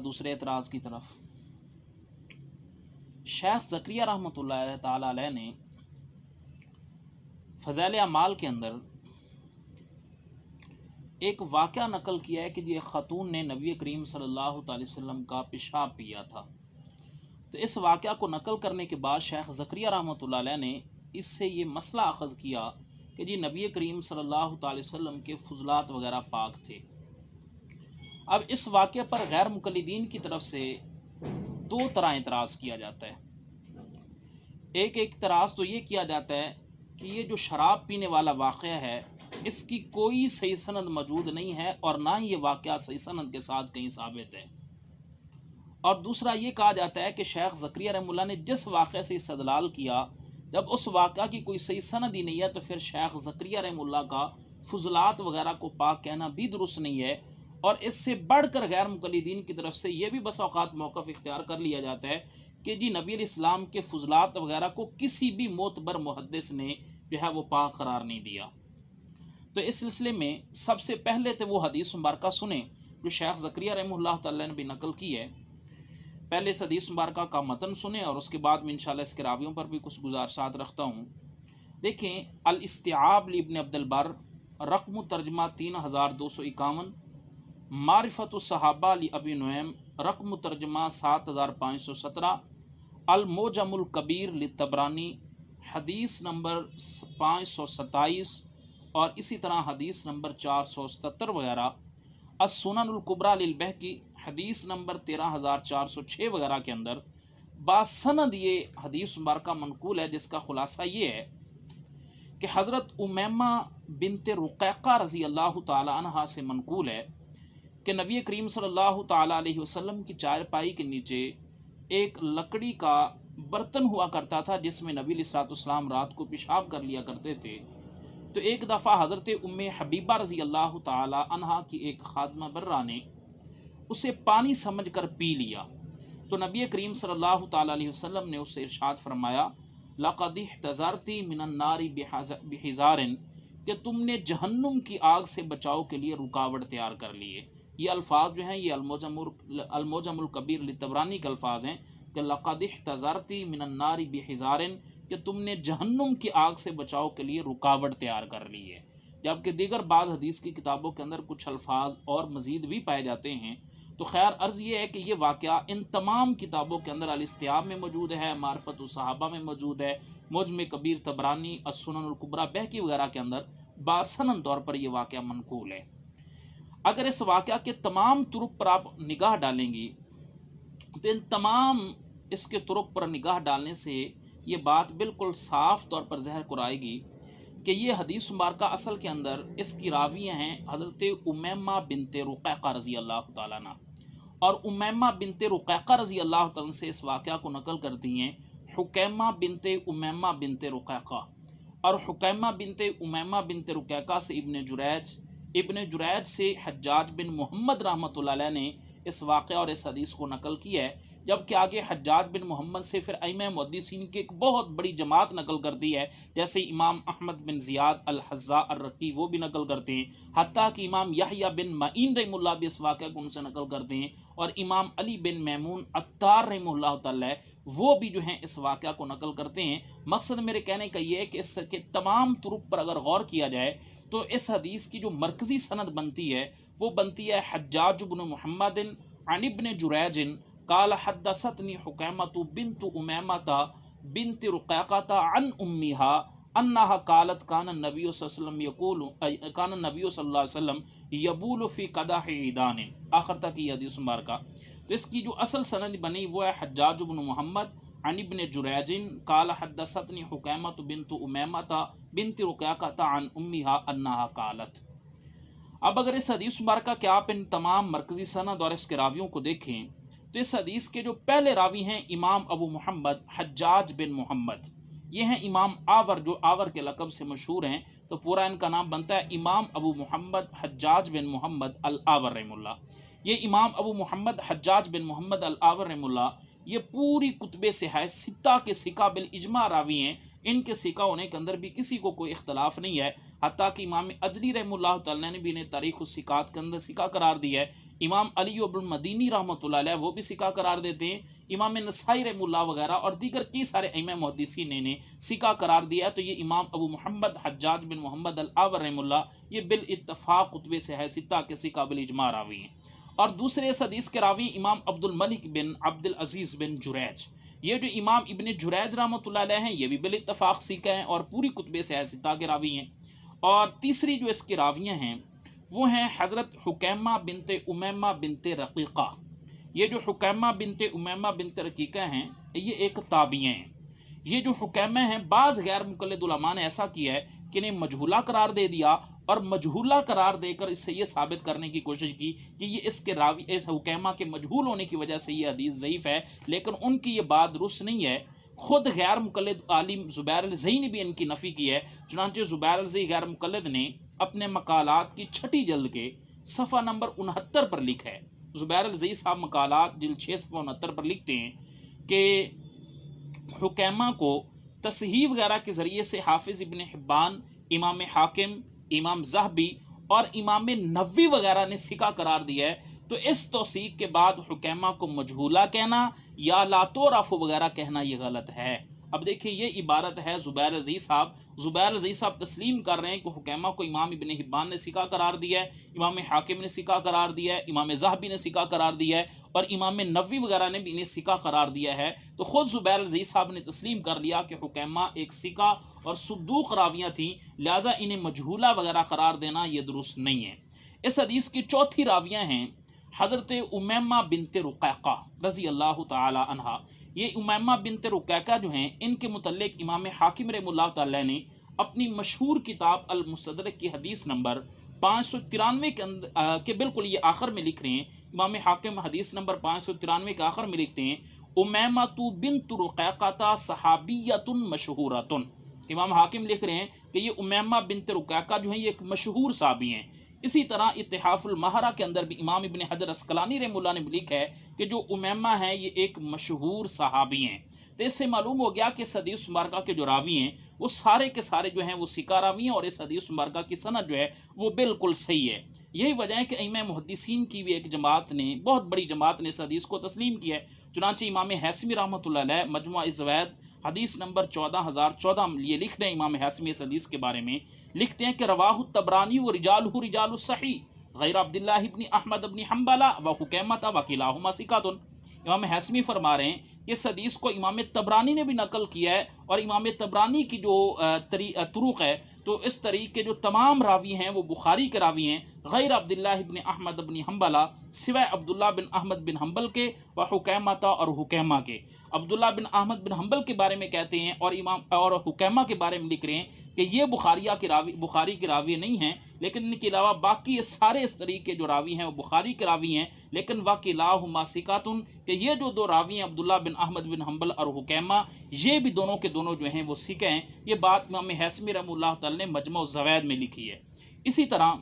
दूसरे एतराज़ की तरफ। शेख ज़करिया रहमतुल्लाह ताला अलैह ने फ़ज़ाइल अमाल के अंदर एक वाक़या नकल किया है कि ये ख़तून ने नबी करीम सल्लल्लाहु अलैहि वसल्लम का पेशाब पिया था। तो इस वाक़या को नकल करने के बाद शेख ज़करिया रहमतुल्लाह अलैह ने इससे ये मसला अख़ज़ किया कि जी नबी करीम सल्लल्लाहु अलैहि वसल्लम के फुज़लात वग़ैरह पाक थे। अब इस वाक़े पर गैर मुक़ल्लिदीन की तरफ से दो तरह एतराज़ किया जाता है। एक एतराज़ तो ये किया जाता है कि ये जो शराब पीने वाला वाक़या है इसकी कोई सही सनद मौजूद नहीं है और ना ही ये वाक़या सही सनद के साथ कहीं साबित है। और दूसरा ये कहा जाता है कि शेख ज़करिया रहमतुल्लाह ने जिस वाक़े से इस्तदलाल किया, जब उस वाक़या की कोई सही सनद ही नहीं है तो फिर शेख ज़करिया रहमतुल्लाह का फुज़लात वग़ैरह को पाक कहना भी दुरुस्त नहीं है। और इससे बढ़कर गैर मुक़ल्लिदीन की तरफ से ये भी बस औक़ात मौक़िफ़ इख्तियार कर लिया जाता है कि जी नबी अलैहिस्सलाम के फुज़लात वग़ैरह को किसी भी मोतबर मुहद्दिस ने जो है वो पाक करार नहीं दिया। तो इस सिलसिले में सबसे पहले तो वो हदीस मुबारका सुने जो शेख ज़करिया रहमतुल्लाह तआला ने भी नकल की है। पहले इस हदीस मुबारका का मतन सुने और उसके बाद में इंशाअल्लाह इसके रावियों पर भी कुछ गुज़ारिशात रखता हूँ। देखें, अल इस्तिआब इब्न अब्दुल बर, रक़म तर्जमा 3251, मारिफ़तुस सहाबा अबी नुएम, रक़म तर्जमा 7517, अल मोजमुल कबीर लितबरानी, हदीस नंबर 527 और इसी तरह हदीस नंबर 477 वगैरह, अस-सुननुल कुबरा लिल बहकी हदीस नंबर 13406 वगैरह के अंदर बासनद ये हदीस मुबारका मनकूल है, जिसका खुलासा ये है कि हज़रत उमैमा बिनते रुक़ैक़ा रज़ी अल्लाह ताला अन्हा से मनकूल है कि नबी करीम सल्लल्लाहु ताला अलैहि वसल्लम की चारपाई के नीचे एक लकड़ी का बर्तन हुआ करता था जिसमें नबी अलैहिस्सलाम रात को पेशाब कर लिया करते थे। तो एक दफ़ा हज़रत उम्मे हबीबा रज़ी अल्लाह ताला अन्हा की एक खादमा बर्रा ने उसे पानी समझकर पी लिया। तो नबी करीम सल्लल्लाहु ताला अलैहि वसल्लम ने उससे इरशाद फरमाया, लक़द इह्तज़रती मिनन नारी बिहिज़ारिन, कि तुमने जहन्नुम की आग से बचाव के लिए रुकावट तैयार कर ली है। ये अल्फाज जो हैं ये अल-मोजमुल कबीर लितबरानी के अल्फाज हैं कि लक़द इह्तज़रती मिनन नारी बिहिज़ारिन, कि तुमने जहन्नुम की आग से बचाव के लिए रुकावट तैयार कर ली है। जबकि दीगर बाज़ हदीस की किताबों के अंदर कुछ अल्फाज और मज़ीद भी पाए जाते हैं। तो खैर अर्ज़ ये है कि ये वाक़या इन तमाम किताबों के अंदर अल-इस्तिआब में मौजूद है, मारिफ़तुस सहाबा में मौजूद है, मुजम कबीर तबरानी, अस-सुननुल कुबरा बहकी वगैरह के अंदर बासनन तौर पर यह वाक़या मनकूल है। अगर इस वाक़या के तमाम तुरुक पर आप निगाह डालेंगी तो इन तमाम इसके तुरुक पर निगाह डालने से ये बात बिल्कुल साफ़ तौर पर ज़हर को आएगी कि ये हदीस मुबारका असल के अंदर इसकी रावियाँ हैं हज़रत उमैमा बिनते रुक़ैक़ा रज़ी अल्लाह ताला अन्हा, और उमैमा बिनते रुक़ैक़ा रज़ी अल्लाह ताला से इस वाक़या को नकल करती हैं हुकैमा बिनते उमैमा बिनते रुक़ैक़ा, और हुकैमा बिनते उमैमा बिनते रुक़ैक़ा से इब्न जुरैज से हज्जाज बिन मोहम्मद रहमतुल्लाह अलैह ने इस वाक़या और इस हदीस को नकल किया है। जबकि आगे हज्जाज बिन मोहम्मद से फिर अइम्मा मुहद्दिसीन की एक बहुत बड़ी जमात नकल करती है, जैसे इमाम अहमद बिन ज़ियाद अल-हज़्ज़ा अर्रक़ी वो भी नकल करते हैं, हत्ता कि इमाम यहया बिन मईन रहमुल्लाह भी इस वाक़या को उनसे नकल करते हैं, और इमाम अली बिन मैमून अत्तार रहमुल्लाह तआला वो भी जो हैं इस वाक़या को नकल करते हैं। मकसद मेरे कहने का ये है कि इसके तमाम तुरुक पर अगर गौर किया जाए तो इस हदीस की जो मरकज़ी सनद बनती है वो बनती है हज्जाज बिन मुहम्मदिन अन इब्न जुरैजिन काल हद्दसतनी हुकैमतु बिन्तु उमैमता बिन्ति रुक़ैक़ता अन उम्मिहा अन्नहा कालत कान नबी सल्लल्लाहु अलैहि वसल्लम यबूलु फ़ी क़दाह ईदान, आखिर तक ये हदीस मुबारका। तो इसकी जो असल सनद बनी वो है हज्जाज बिन मुहम्मद अन इब्न जुरैजिन काल हद्दसतनी हुकैमतु बिन्तु उमैमता बिन्ति रुक़ैक़ता अन उम्मिहा अन्नहा कालत। अब अगर इस हदीस मुबारका के आप इन तमाम मरकज़ी सनद और इसके रावियों को देखें तो इस हदीस के जो पहले रावी हैं इमाम अबू मुहम्मद हज्जाज बिन मोहम्मद, ये हैं इमाम आवर जो आवर के लक़ब से मशहूर हैं। तो पूरा इनका नाम बनता है इमाम अबू मुहम्मद हज्जाज बिन मोहम्मद अल आवर रहमुल्लाह। ये इमाम अबू मुहम्मद हज्जाज बिन मोहम्मद अल आवर रहमुल्लाह ये पूरी कुतबे से है सित्ता के सिका बिल इजमा रावी हैं, इनके सिका होने के अंदर भी किसी को कोई इख्तलाफ नहीं है। हत्ता कि इमाम अजली रहमतुल्लाह तआला ने भी इन्हें तारीख़ उस-सिकात के अंदर सिका करार दिया है। इमाम अली इब्न मदीनी रहमतुल्लाह अलैह वो भी सिका करार देते हैं। इमाम नसाई रहमतुल्लाह वगैरह और दीगर कई सारे इमाम मुहद्दिसीन ने सिका करार दिया है। तो ये इमाम अबू मुहम्मद हज्जाज बिन मोहम्मद अल आवर रहमतुल्लाह ये बिल इत्तफाक कुतबे से है सित्ता के सिका बिल इजमा रावी हैं। और दूसरे इस हदीस के रावी इमाम अब्दुल मलिक बिन अब्दुल अजीज़ बिन जुरैज, ये जो इमाम इब्न जुरैज रहमतुल्लाह अलैह हैं ये भी बिल इत्तफाक सिका हैं और पूरी कुतबे से है सित्ता के रावी हैं। और तीसरी जो इसकी रावियाँ हैं वो हैं हज़रत हुकैमा बिनते उमैमा बिनते रक़ीक़ा। ये जो हुकैमा बिनते उमैमा बिनते रक़ीक़ा हैं ये एक ताबिया हैं। ये जो हुकैमा हैं बाज़ गैर मुक़ल्लिद उलमा ने ऐसा किया है कि इन्हें मजहूला करार दे दिया और मजहूला करार देकर इससे ये साबित करने की कोशिश की कि ये इसके रावी इस हुकैमा के मजहूल होने की वजह से ये हदीस ज़ईफ़ है, लेकिन उनकी ये बात दुरुस्त नहीं है। खुद गैर मुक़ल्लिद आलिम ज़ुबैर अल-ज़ई ने भी इनकी नफ़ी की है। चुनांचे ज़ुबैर अल-ज़ई गैर मुक़ल्लिद ने अपने मकालात की 6ठी जल्द के सफ़ा नंबर 69 पर लिखा है। ज़ुबैर अल-ज़ई साहब मकालात जिल्द 6 सफ़ा 69 पर लिखते हैं कि हुकैमा को तसहीह वगैरह के ज़रिए से हाफिज़ इब्न हिब्बान, इमाम हाकिम, इमाम ज़हबी और इमाम नववी वगैरह ने सिका करार दिया है। तो इस तौसीक के बाद हुकैमा को मजहूला कहना या लातोराफो वगैरह कहना ये गलत है। अब देखिए ये इबारत है ज़ुबैर अज़ीज़ साहब। ज़ुबैर अज़ीज़ साहब तस्लीम कर रहे हैं कि हुकैमा को इमाम इब्न हिब्बान ने सिका करार दिया है, इमाम हाकिम ने सिका करार दिया है, इमाम ज़हबी ने सिका करार दिया है और इमाम नववी वगैरह ने भी इन्हें सिका करार दिया है। तो ख़ुद ज़ुबैर अज़ीज़ साहब ने तस्लीम कर लिया कि हुकैमा एक सिका और सुद्दूक रावियाँ थीं, लिहाजा इन्हें मजहूला वगैरह करार देना ये दुरुस्त नहीं है। इस हदीस की चौथी रावियाँ हैं हज़रत उमैमा बिनते रुक़ैक़ा रज़ी अल्लाह ताला अन्हा। ये उमैमा बिनते रुक़ैक़ा जो हैं इनके मुतल्लिक़ इमाम हाकिम रहमतुल्लाह तआला ने अपनी मशहूर किताब अल मुस्तदरक की हदीस नंबर 593 के अंदर के बिल्कुल ये आखिर में लिख रहे हैं। इमाम हाकिम हदीस नंबर 593 के आखिर में लिखते हैं उमैमतु बिन्त रुक़ैक़ा सहाबियतुन मशहूरतुन। इमाम हाकिम लिख रहे हैं कि ये उमैमा बिनते रुक़ैक़ा जो है ये एक मशहूर साहबी हैं। इसी तरह इत्तिहाफुल महरा के अंदर भी इमाम इब्न हजर अस्कलानी रहमतुल्लाह ने लिखा है कि जो उमैमा है ये एक मशहूर सहाबी हैं। तो इससे मालूम हो गया कि इस हदीस मुबारका के जो रावी हैं वो सारे के सारे जो हैं वो सिका रावी हैं और इस हदीस मुबारका की सनद जो है वो बिल्कुल सही है। यही वजह है कि इमाम मुहद्दिसीन की भी एक जमात ने, बहुत बड़ी जमात ने इस हदीस को तस्लीम किया है। चुनांचे इमाम हैसमी रहमतुल्लाह अलैह मजमुआ ज़वैद हदीस नंबर 14014 ये लिख रहे हैं। इमाम हैसमी इस हदीस के बारे में लिखते हैं कि रवाहु तबरानी व रिजालहु रिजालुस सही गैर अब्दुल्लाह इब्न अहमद इब्न हंबला व हुकैमता वकिलाहुमा सिकातुन। इमाम हैसमी फरमा रहे हैं कि इस हदीस को इमाम तबरानी ने भी नकल किया है और इमाम तबरानी की जो तुरुक है तो इस तरीके के जो तमाम रावी हैं वो बुखारी के रावी हैं गैर अब्दुल्लाह इब्न अहमद इब्न हंबला सिवाय अब्दुल्लाह बिन अहमद बिन हंबल के व हुकैमता और हुकैमा के। अब्दुल्लाह बिन अहमद बिन हंबल के बारे में कहते हैं और इमाम और हुकैमा के बारे में लिख रहे हैं कि ये बुखारी के रावी नहीं हैं, लेकिन इनके अलावा बाकी सारे इस तरीके के जो रावी हैं वो बुखारी के रावी हैं। लेकिन वकिलाहुमा सिकातुन कि ये जो दो रावी हैं अब्दुल्लाह बिन अहमद बिन हंबल और हुकैमा ये भी दोनों के दोनों जो हैं वो सिका हैं। ये बात इमाम हैसमी रहमतुल्लाह तआला ने मजमू ज़वैद में लिखी है। इसी तरह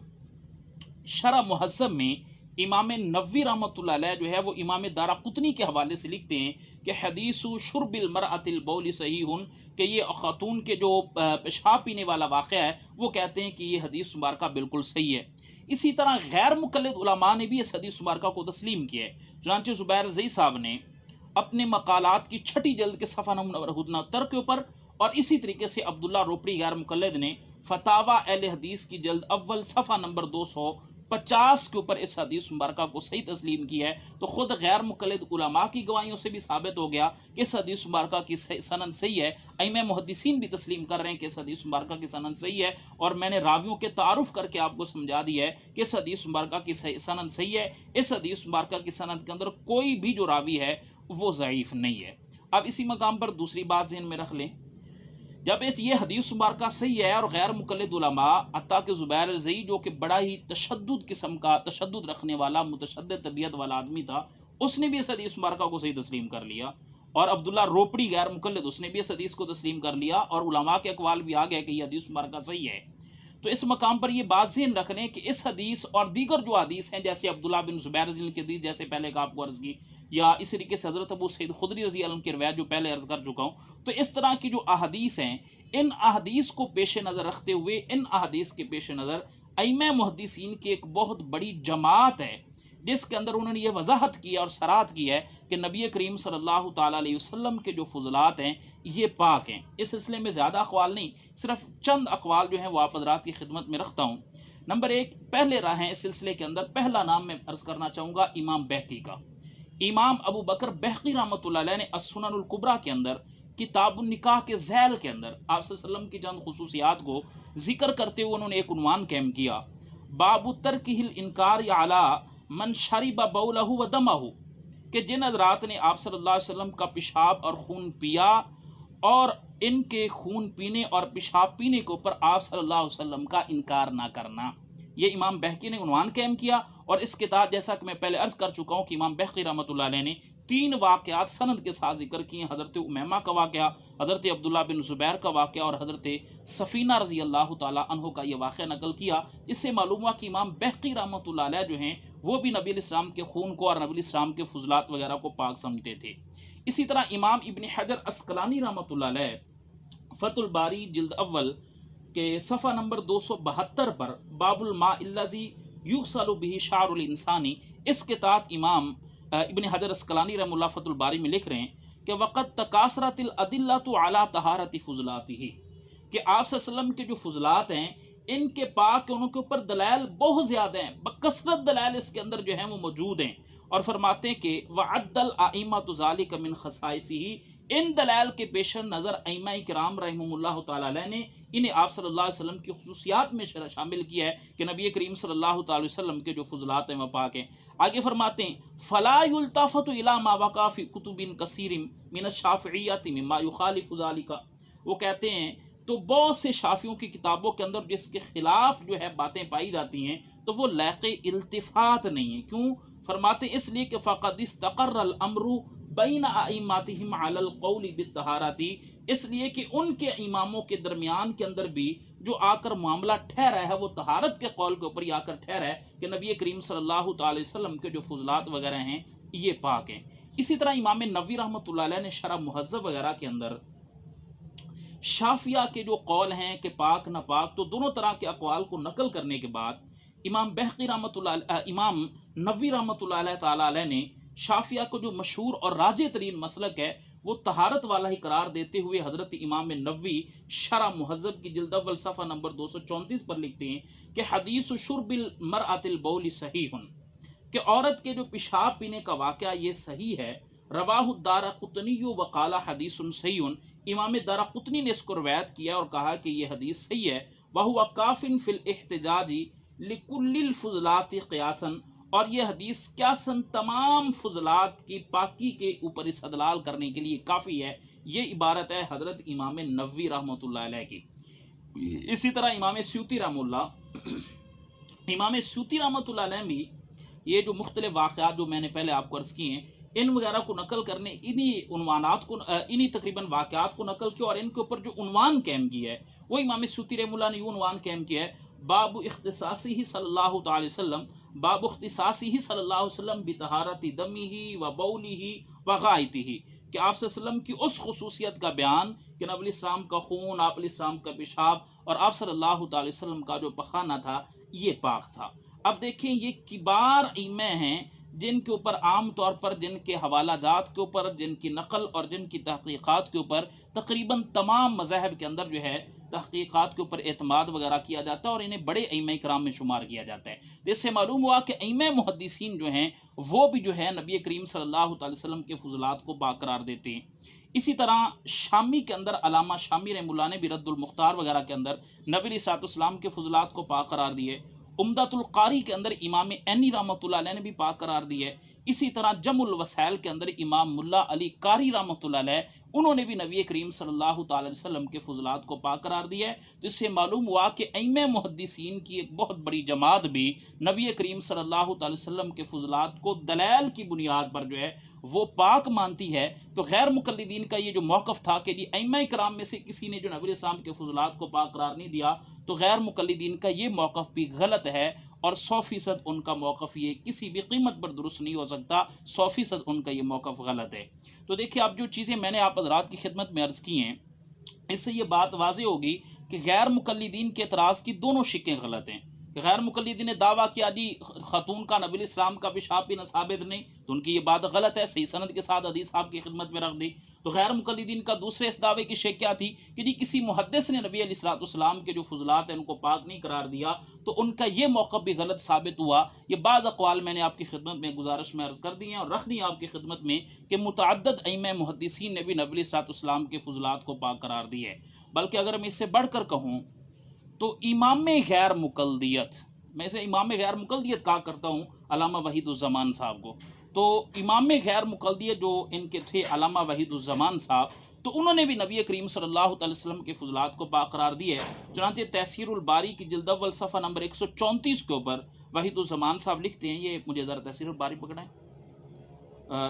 शरह मुहज़्ज़म में इमाम नववी रहमतुल्लाह अलैह जो है वो इमाम दाराक़ुतनी के हवाले से लिखते हैं कि हदीसु शुर्बिल मरअतिल बौली सहीहुन कि ये खातून के जो पेशाब पीने वाला वाक़या है वो कहते हैं कि ये हदीस मुबारका बिल्कुल सही है। इसी तरह गैर मुक़ल्लिद उलमा ने भी इस हदीस मुबारका को तस्लीम किया है। चुनांचे ज़ुबैर अज़ीज़ साहब ने अपने मकालात की 6ठी जल्द के सफ़ा नंबर 69 के ऊपर और इसी तरीके से अब्दुल्ला रोपड़ी गैर मुक़ल्लिद ने फतावा अहले हदीस की जल्द अव्वल सफ़ा नंबर 250 के ऊपर इस हदीस मुबारका को सही तस्लीम किया है। तो ख़ुद गैर मुक़ल्लिद उलमा की गवाहियों से भी साबित हो गया कि इस हदीस मुबारका की सनद सही है। इमाम मुहद्दिसीन भी तस्लीम कर रहे हैं कि इस हदीस मुबारका की सनद सही है और मैंने रावियों के तारुफ करके आपको समझा दिया है कि इस हदीस मुबारका की सनद सही है। इस हदीस मुबारका की सनद के अंदर कोई भी जो रावी है वो ज़ईफ़ नहीं है। अब इसी मकाम पर दूसरी बात ज़हन में रख लें, जब ये हदीस मुबारका सही है और गैर मुक़ल्लिद उलमा हत्ता कि ज़ुबैर अज़ई जो कि बड़ा ही तशद्दुद किस्म का तशद्दुद रखने वाला मुतशद्दिद तबीयत वाला आदमी था उसने भी इस हदीस मुबारका को सही तस्लीम कर लिया और अब्दुल्ला रोपड़ी गैर मुक़ल्लिद उसने भी इस हदीस को तस्लीम कर लिया और उलमा के अक़वाल भी आ गए कि यह हदीस मुबारका सही है। तो इस मकाम पर यह बात ज़हन रख लें कि इस हदीस और दीगर जो हदीस हैं, जैसे अब्दुल्ला बिन ज़ुबैर रज़ी की हदीस, जैसे पहले का आपको अर्ज़ की, या इस तरीके से हज़रत अबू सईद खुदरी रज़ी अल्लाह की रिवायत जो पहले अर्ज़ कर चुका हूँ, तो इस तरह की जो अहदीस हैं, इन अहदीस को पेश नज़र रखते हुए, इन अहदीस के पेश नज़र अइम्मा मुहद्दिसीन की एक बहुत बड़ी जमात है, जिसके अंदर उन्होंने ये वजाहत की है और सराहत की है कि नबी करीम सल्लल्लाहु ताला अलैहि वसल्लम के जो फुजलात हैं ये पाक हैं। इस सिलसिले में ज़्यादा अक़वाल नहीं, सिर्फ चंद अक़वाल जो हैं वो आप हज़रात की खिदमत में रखता हूँ। नंबर एक, पहले रहा है इस सिलसिले के अंदर, पहला नाम मैं अर्ज़ करना चाहूँगा इमाम बहकी का। इमाम अबू बकर बहकी रहमतुल्लाह अलैह ने अस्सुननुल कुबरा के अंदर किताबुन निकाह के ज़ैल के अंदर आप सल्लल्लाहु अलैहि वसल्लम की चंद खुसूसियात को जिक्र करते हुए उन्होंने एक उन्वान कायम किया, बाबु तरकिहिल इनकार अला मन शरिबा बौलहु व दमहु, कि जिन हज़रात ने आप सल्लल्लाहु अलैहि वसल्लम का पेशाब और खून पिया और इनके खून पीने और पेशाब पीने के ऊपर आप सल्लल्लाहु अलैहि वसल्लम का इनकार ना करना, ये इमाम बहकी ने उन्वान कायम किया। और इस किताब, जैसा कि मैं पहले अर्ज कर चुका हूँ कि इमाम बहकी रहमतुल्लाह अलैह ने 3 वाक़यात सनद के साथ जिक्र किए, हज़रत उमैमा का वाक़या, हज़रत अब्दुल्ला बिन ज़ुबैर का वाक़या और हज़रत सफ़ीना रज़ी अल्लाह ताला अन्हो का यह वाक़या नकल किया। इससे मालूम हुआ कि इमाम बहकी रहमतुल्लाह अलैह जो हैं वो भी नबी इस्लाम के खून को और नबी इस्लाम के फुजलात वगैरह को पाक समझते थे। इसी तरह इमाम इब्न हजर अस्कलानी रहमतुल्लाह अलैह फ़तुल बारी जिल्द अव्वल के सफ़ा नंबर 272 पर बाबुल माइल्लज़ी युग़सलु बिही शारुल इंसानी, इस के तहत इमाम इब्न हजर अस्कलानी रहमतुल्लाह फ़तुल बारी में लिख रहे हैं कि वक़त तकासरतिल अदिल्लतु अला तहारति फुज़लातिही, कि आप सल्लल्लाहु अलैहि वसल्लम के जो फुजलात हैं इनके पाक होने के ऊपर दलाइल बहुत ज़्यादा हैं, बकसरत दलाइल इसके अंदर जो हैं वो मौजूद हैं। और फरमाते हैं कि वअद्दल आइम्मतु ज़ालिका मिन खसाइसिही, इन दलाइल के पेश नज़र अइम्मा किराम रहमुल्लाह ताला अलैह ने इन्हें आप सल्लल्लाहु अलैहि वसल्लम की खुसूसियात में शामिल किया है कि नबी करीम सल्लल्लाहु अलैहि वसल्लम के जो फुजलात हैं वह पाक हैं। आगे फरमाते हैं फ़ला युल्तफ़तु इला मा वक़ा फ़ी कुतुबिन कसीरिन मिन अश-शाफ़िय्यति मिम्मा युख़ालिफ़ु ज़ालिका, वो कहते हैं तो बहुत से शाफियों की किताबों के अंदर जिसके खिलाफ जो है बातें पाई जाती हैं तो वो लायक़े इल्तिफ़ात नहीं है। क्यों? फरमाते इसलिए कि फ़क़द इस्तक़र्रल अम्रु बैन अइम्मतिहिम अलल क़ौलि बित्तहारति, इसलिए कि उनके इमामों के दरमियान के अंदर भी जो आकर मामला ठहरा है वो तहारत के कौल के ऊपर ही आकर ठहरा है कि नबी करीम सल्लल्लाहु अलैहि वसल्लम के जो फुजलात वगैरह हैं ये पाक हैं। इसी तरह इमाम नववी रहमतुल्लाह अलैह ने शरह मुहज़्ज़ब वगैरह के अंदर शाफिया के जो कौल हैं कि पाक न पाक, तो दोनों तरह के अक़वाल को नकल करने के बाद इमाम बहकी इमाम नववी रहमतुल्लाह अलैह ताला अलैह ने शाफिया को जो मशहूर और राजे तरीन मसलक है वो तहारत वाला ही करार देते हुए हजरत इमाम नववी शरह मुहज़्ज़ब की जिल्द अव्वल सफ़ा नंबर 234 पर लिखते हैं कि हदीस शुर्बिल मरअतिल बौली सहीहुन, कि औरत के जो पेशाब पीने का वाक़या ये सही है। रवाहु दारक़ुतनी व क़ाला हदीसुन सहीहुन, इमाम दारक़ुतनी ने इसको रवायत किया और कहा कि यह हदीस सही है। वहुवा काफ़िन फ़िल इह्तिजाजी लिकुल्लिल फुज़लाति क़ियासन, और यह हदीस क्यासन तमाम फुजलात की पाकी के ऊपर इस्तदलाल करने के लिए काफ़ी है। ये इबारत है हज़रत इमाम नववी रहमतुल्लाह अलैह की। इसी तरह इमाम स्यूती रहमतुल्लाह अलैह भी ये जो मुख्तलिफ वाक़यात जो मैंने पहले आपको अर्ज़ किए हैं इन वगैरह को नकल करने, इन्हीं तकरीबन वाक़यात को नकल किया और इनके ऊपर जो उन्वान कायम किया है वो इमाम स्यूती रहमतुल्लाह ने उन्वान कायम किया है, बाबु इख्तिसासिही सल्लल्लाहु अलैहि वसल्लम, बाबु इख्तिसासिही सल्लल्लाहु अलैहि वसल्लम बितहारति दमिही व बौलिही व गाइतिही, कि आप सल्लल्लाहु अलैहि वसल्लम की उस खुसूसियत का बयान कि नबी इस्लाम का खून, आप इस्लाम का पेशाब और आप सल्लल्लाहु अलैहि वसल्लम का जो पखाना था ये पाक था। अब देखें ये किबार इमाम हैं जिनके ऊपर आम तौर पर, जिनके हवाला जात के ऊपर, जिनकी नकल और जिनकी तहक़ीक़ात के ऊपर तकरीबन तमाम मज़ाहब के अंदर जो है तहक़ीक़ात के ऊपर एतमाद वगैरह किया जाता है और इन्हें बड़े अइम्मा किराम में शुमार किया जाता है। इससे मालूम हुआ कि अइम्मा मुहद्दिसीन जो हैं वो भी जो है नबी करीम सल्लल्लाहु अलैहि वसल्लम के फुज़लात को पाक करार देते हैं। इसी तरह शामी के अंदर अलामा शामी रहमुल्लाह ने भी रद्दुल मुख्तार वगैरह के अंदर नबी अलैहिस्सलाम के फुज़लात को पाक करार दिए। उम्दतुल कारी के अंदर इमाम ऐनी रहमतुल्लाह अलैह ने भी पाक करार दी है। इसी तरह जमुल वसाइल के अंदर इमाम मुल्ला अली कारी रहमतुल्लाह अलैह उन्होंने भी नबी करीम सल्लल्लाहु अलैहि वसल्लम के फुजलात को पाक करार दिया है। तो इससे मालूम हुआ कि अइम्मे मुहद्दिसीन की एक बहुत बड़ी जमात भी नबी करीम सल्लल्लाहु अलैहि वसल्लम के फुजलात को दलाल की बुनियाद पर जो है वो पाक मानती है। तो गैर मुकल्लिदीन का ये जो मौक़िफ़ था कि जी अइम्मा कराम में से किसी ने जो नबी इस्लाम के फुजलात को पाक करार नहीं दिया, तो गैर मुकल्लिदीन का ये मौक़िफ़ भी गलत है और 100% उनका मौक़िफ़ ये किसी भी कीमत पर दुरुस्त नहीं हो सकता। 100% उनका ये मौक़िफ़ गलत है। तो देखिए, अब जो चीज़ें मैंने आप हज़रात की खिदमत में अर्ज़ की हैं, इससे ये बात वाज़ेह होगी कि गैर मुकल्लिदीन के एतराज़ की दोनों शिक्कें गलत हैं। गैर मुकल्लिदीन ने दावा किया जी खातून का नबी इस्लाम का पेशाब भी साबित नहीं, तो उनकी ये बात गलत है। सही सनद के साथ हदीस आपकी खिदमत में रख दी। तो गैर मुकल्लिदीन का दूसरे इस दावे की शेख क्या थी कि जी किसी मुहद्दिस ने नबी अलैहिस्सलाम के जो फुजलात हैं उनको पाक नहीं करार दिया, तो उनका ये मौक़िफ़ भी गलत साबित हुआ। ये बाज़ अक़वाल मैंने आपकी खिदमत में गुजारिश में अर्ज़ कर दी हैं और रख दी आपकी खिदमत में कि मुतअद्दिद अइम्मे मुहद्दिसीन ने भी नबी अलैहिस्सलाम के फुजलात को पाक करार दी है। बल्कि अगर मैं इससे बढ़कर कहूँ तो इमाम गैर मुकल्दियत, मैं इसे इमाम गैर मुकल्दियत कहा करता हूँ अल्लामा वहीदुज़्ज़मान साहब को। तो इमाम गैर मुकल्दियत जो इनके थे अल्लामा वहीदुज़्ज़मान साहब, तो उन्होंने भी नबी करीम सल्लल्लाहु अलैहि वसल्लम के फुजलात को पाक करार दिए। चुनांचे तहसीरुल बारी की जिल्द अव्वल सफ़ा नंबर 134 के ऊपर वहीदुज़्ज़मान साहब लिखते हैं, ये मुझे ज़रा तहसीरुल बारी पकड़ाएं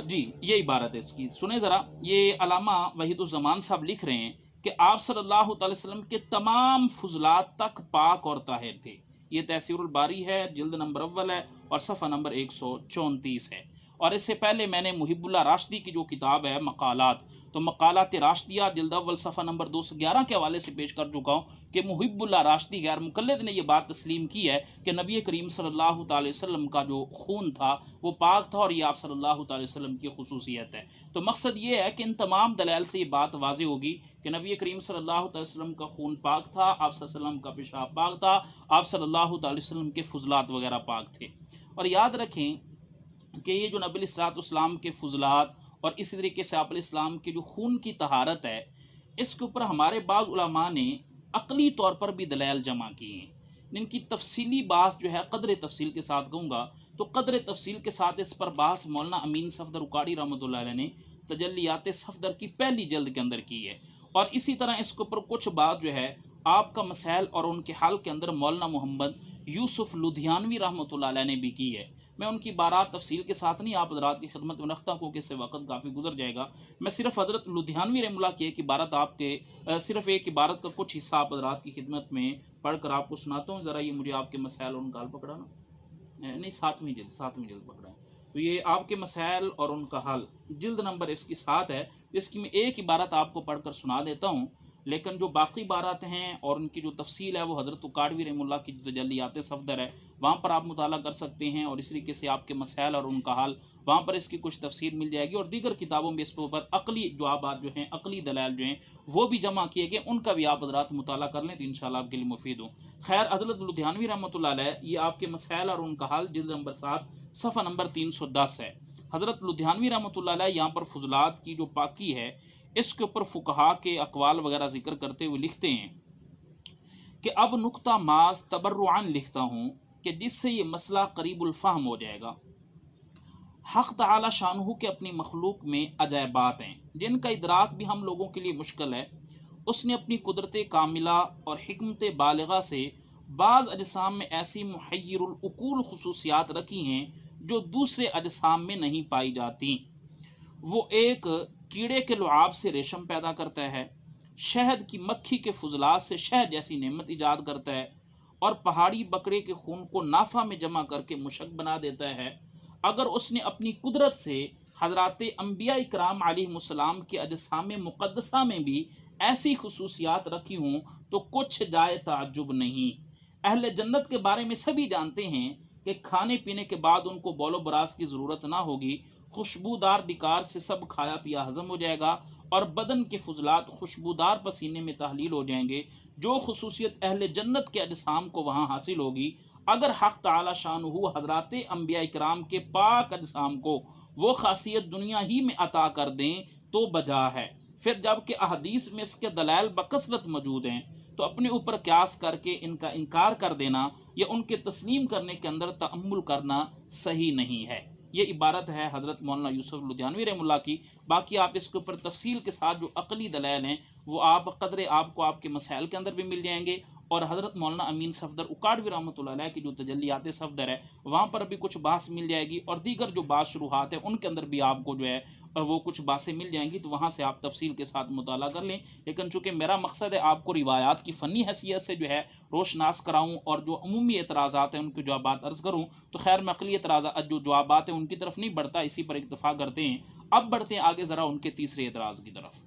जी, ये इबारत है इसकी, सुने ज़रा। ये अल्लामा वहीदुज़्ज़मान साहब लिख रहे हैं कि आप सल्लल्लाहु अलैहि वसल्लम के तमाम फुजलात तक पाक और ताहिर थे। ये तहसीरुल बारी है, जिल्द नंबर अव्वल है और सफ़ा नंबर 134 है। और इससे पहले मैंने मुहिबुल्लाह राशिदी की जो किताब है मकालात, तो मकालात राशिदिया जिल्द अव्वल सफ़ा नंबर 211 के हवाले से पेश कर चुका हूँ कि मुहिबुल्लाह राशिदी गैर मुकल्लिद ने यह बात तस्लीम की है कि नबी करीम सल्लल्लाहु अलैहि वसल्लम का जो खून था वो पाक था और ये आप सल्लल्लाहु अलैहि वसल्लम की खुसूसियत है। तो मकसद ये है कि इन तमाम दलाइल से ये बात वाज़ेह होगी कि नबी करीम सल्लल्लाहु अलैहि वसल्लम का खून पाक था, आप सल्लल्लाहु अलैहि वसल्लम का पेशाब पाक था, आप सल्लल्लाहु अलैहि वसल्लम के फुजलात वगैरह पाक थे। और याद रखें कि ये जो नबी इस्लाम के फुजलात और इसी तरीके से आप इस्लाम के जो खून की तहारत है, इसके ऊपर हमारे बाज़ उलमा ने अक़ली तौर पर भी दलाइल जमा की हैं। इनकी तफसीली बात जो है क़द्र तफसील के साथ कहूँगा, तो क़द्र तफसील के साथ इस पर बात मौलाना अमीन सफ़दर उकाड़ी रहमतुल्लाह अलैह ने तजल्लियात सफ़दर की पहली जल्द के अंदर की है। और इसी तरह इसके ऊपर कुछ बात जो है आपका मसाइल और उनके हल के अंदर मौलाना मोहम्मद यूसुफ लुधियानवी रहमतुल्लाह अलैह ने भी की है। मैं उनकी बारात तफसील के साथ नहीं आप हज़रात की खिदमत में रखता हूँ कि इससे वक्त काफ़ी गुजर जाएगा। मैं सिर्फ हज़रत लुधियानवी रहमतुल्लाह की एक इबारत आपके सिर्फ एक इबारत का कुछ हिस्सा आप हज़रात की खिदमत में पढ़ कर आपको सुनाता हूँ। ज़रा ये मुझे आपके मसाइल और उनका हल पकड़ाना, नहीं सातवीं जल्द पकड़ाएँ। तो ये आपके मसाइल और उनका हल जिल्द नंबर इसकी 7 है, जिसकी मैं एक इबारत आपको पढ़कर सुना देता हूँ, लेकिन जो बाकी इबारत हैं और उनकी जो तफसील है वो हज़रत उकाड़वी रहमतुल्लाह की जो तजल्लियात सफ़दर है वहाँ पर आप मुताला कर सकते हैं। और इस तरीके से आपके मसाइल और उनका हल वहाँ पर इसकी कुछ तफसील मिल जाएगी। और दीगर किताबों में इसके ऊपर अक़ली जवाबात जो हैं, अक़ली दलाइल जो हैं वो भी जमा किए गए, उनका भी आप हज़रात मुताला कर लें तो इंशाअल्लाह आपके लिए मुफीद हो। खैर, हज़रत लुधियानवी रहमतुल्लाह अलैह ये आपके मसाइल और उनका हल जिल्द नंबर 7 सफ़ा नंबर 310 है। हज़रत लुधियानवी रहमतुल्लाह अलैह यहाँ पर फुजलात की जो पाकी है इसके ऊपर फुकहा के अक़वाल वगैरह जिक्र करते हुए लिखते हैं कि अब नुक्ता माज तबर्रुआन लिखता हूँ कि जिससे ये मसला करीबुल फ़हम हो जाएगा। हक़ तआला शानहू के अपनी मखलूक में अजायबात हैं जिनका इदराक भी हम लोगों के लिए मुश्किल है। उसने अपनी कुदरत कामिला और हिकमत बालिगा से बाज़ अजसाम में ऐसी मुहय्यरुल उकूल खुसूसियात रखी हैं जो दूसरे अजसाम में नहीं पाई जाती। वो एक कीड़े के लुआब से रेशम पैदा करता है, शहद की मक्खी के फुजलात से शहद जैसी नेमत ईजाद करता है और पहाड़ी बकरे के खून को नाफा में जमा करके मुशक बना देता है। अगर उसने अपनी कुदरत से हज़रात अंबिया इकराम अलैहिमुस्सलाम के अजसाम मुक़द्दसा में भी ऐसी खुसूसियात रखी हों तो कुछ जाए ताज्जुब नहीं। अहले जन्नत के बारे में सभी जानते हैं कि खाने पीने के बाद उनको बौलो बरास की ज़रूरत ना होगी, खुशबूदार दिकार से सब खाया पिया हजम हो जाएगा और बदन के फुजलात खुशबूदार पसीने में तहलील हो जाएंगे। जो खुसूसियत अहले जन्नत के अजसाम को वहाँ हासिल होगी, अगर हक़ तआला शानुहु हज़रात अंबिया इकराम के पाक अजसाम को वो खासियत दुनिया ही में अता कर दें तो बजा है। फिर जबकि अहदीस में इसके दलाइल बकसरत मौजूद हैं, तो अपने ऊपर क्यास करके इनका इनकार कर देना या उनके तस्लीम करने के अंदर तअम्मुल करना सही नहीं है। ये इबारत है हज़रत मौलाना यूसुफ लुधियानवी रहमतुल्लाह की। बाकी आप इसके ऊपर तफसील के साथ जो अक़ली दलाइल हैं वो आप कदरे आपको आपके मसाइल के अंदर भी मिल जाएंगे, और हज़रत मौलाना अमीन सफ़दर उकाड़वी रहमतुल्लाह अलैह की जो तजल्लियात सफ़दर है वहाँ पर भी कुछ बास मिल जाएगी, और दीगर जो बास शुरुआत है उनके अंदर भी आपको जो है वो कुछ बातें मिल जाएंगी, तो वहाँ से आप तफसील के साथ मुताला कर लें। लेकिन चूँकि मेरा मकसद है आपको रिवायात की फ़नी हैसियत से जो है रोशनास कराऊँ और जो अमूमी एतराज़ात हैं उनके जवाबात अर्ज़ करूँ, तो खैर मैं अक़ली एतराज़ात जो जवाबात हैं उनकी तरफ नहीं बढ़ता, इसी पर इक्तफ़ा करते हैं। अब बढ़ते हैं आगे ज़रा उनके तीसरे एतराज़ की तरफ।